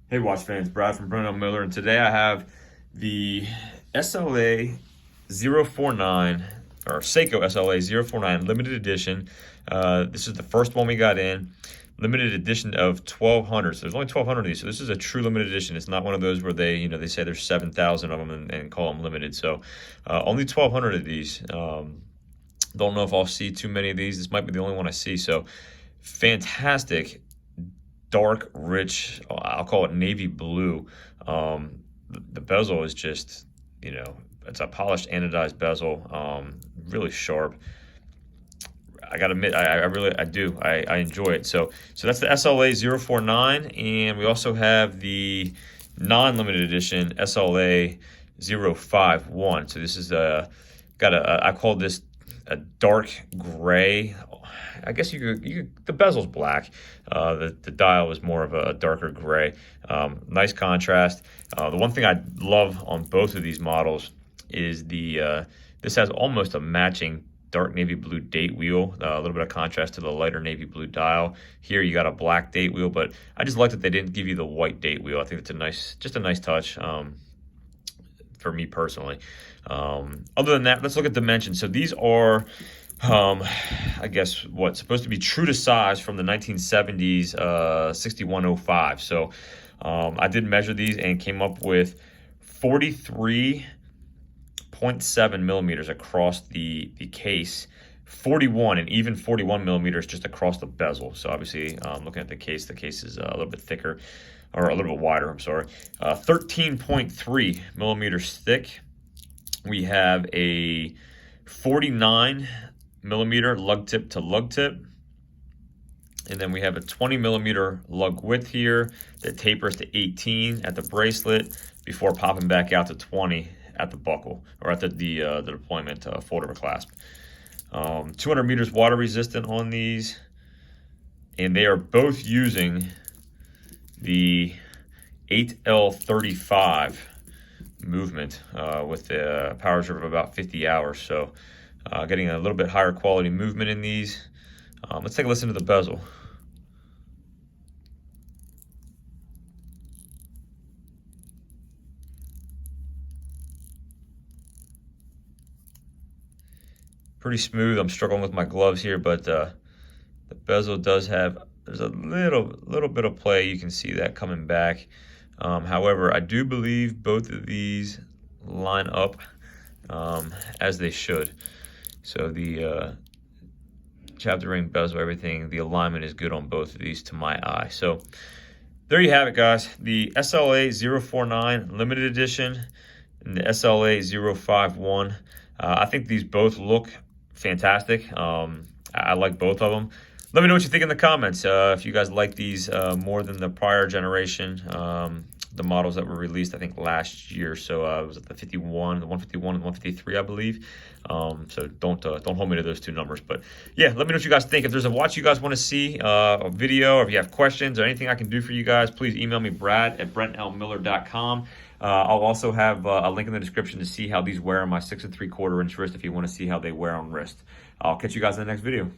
Hey watch fans, Brad from Bruno Miller, and today I have the SLA049 or Seiko SLA049 limited edition. This is the first one we got in. Limited edition of 1,200. So there's only 1,200 of these. So this is a true limited edition. It's not one of those where they say there's 7,000 of them and call them limited. So only 1,200 of these. Don't know if I'll see too many of these. This might be the only one I see. So fantastic. Dark, rich, I'll call it navy blue. The bezel is just, it's a polished anodized bezel, really sharp. I gotta admit, I do. I enjoy it. So that's the SLA049, and we also have the non-limited edition SLA051. So this is I call this a dark gray. I guess the bezel's black. The dial is more of a darker gray. Nice contrast. The one thing I love on both of these models is this has almost a matching dark navy blue date wheel, a little bit of contrast to the lighter navy blue dial. Here you got a black date wheel, but I just like that they didn't give you the white date wheel. I think it's just a nice touch. For me personally. Other than that, let's look at dimensions. So these are, I guess, supposed to be true to size from the 1970s 6105. So I did measure these and came up with 43.7 millimeters across the case, 41 and even 41 millimeters just across the bezel. So obviously, looking at the case is a little bit thicker, or a little bit wider, I'm sorry. 13.3 millimeters thick. We have a 49 millimeter lug tip to lug tip. And then we have a 20 millimeter lug width here that tapers to 18 at the bracelet before popping back out to 20 at the buckle, or at the deployment folder clasp. 200 meters water resistant on these. And they are both using the 8L35 movement with the power reserve of about 50 hours. So getting a little bit higher quality movement in these. Let's take a listen to the bezel. Pretty smooth. I'm struggling with my gloves here, but the bezel does have, there's a little bit of play. You can see that coming back. However, I do believe both of these line up as they should. So the chapter ring, bezel, everything, the alignment is good on both of these to my eye. So there you have it, guys. The SLA049 limited edition and the SLA051. I think these both look fantastic. I like both of them. Let me know what you think in the comments. If you guys like these more than the prior generation, the models that were released, I think last year. So it was at the 51, the 151, and 153, I believe. So don't hold me to those two numbers. But yeah, let me know what you guys think. If there's a watch you guys want to see, a video, or if you have questions or anything I can do for you guys, please email me, brad@brentlmiller.com. I'll also have a link in the description to see how these wear on my 6 3/4 inch wrist if you want to see how they wear on wrist. I'll catch you guys in the next video.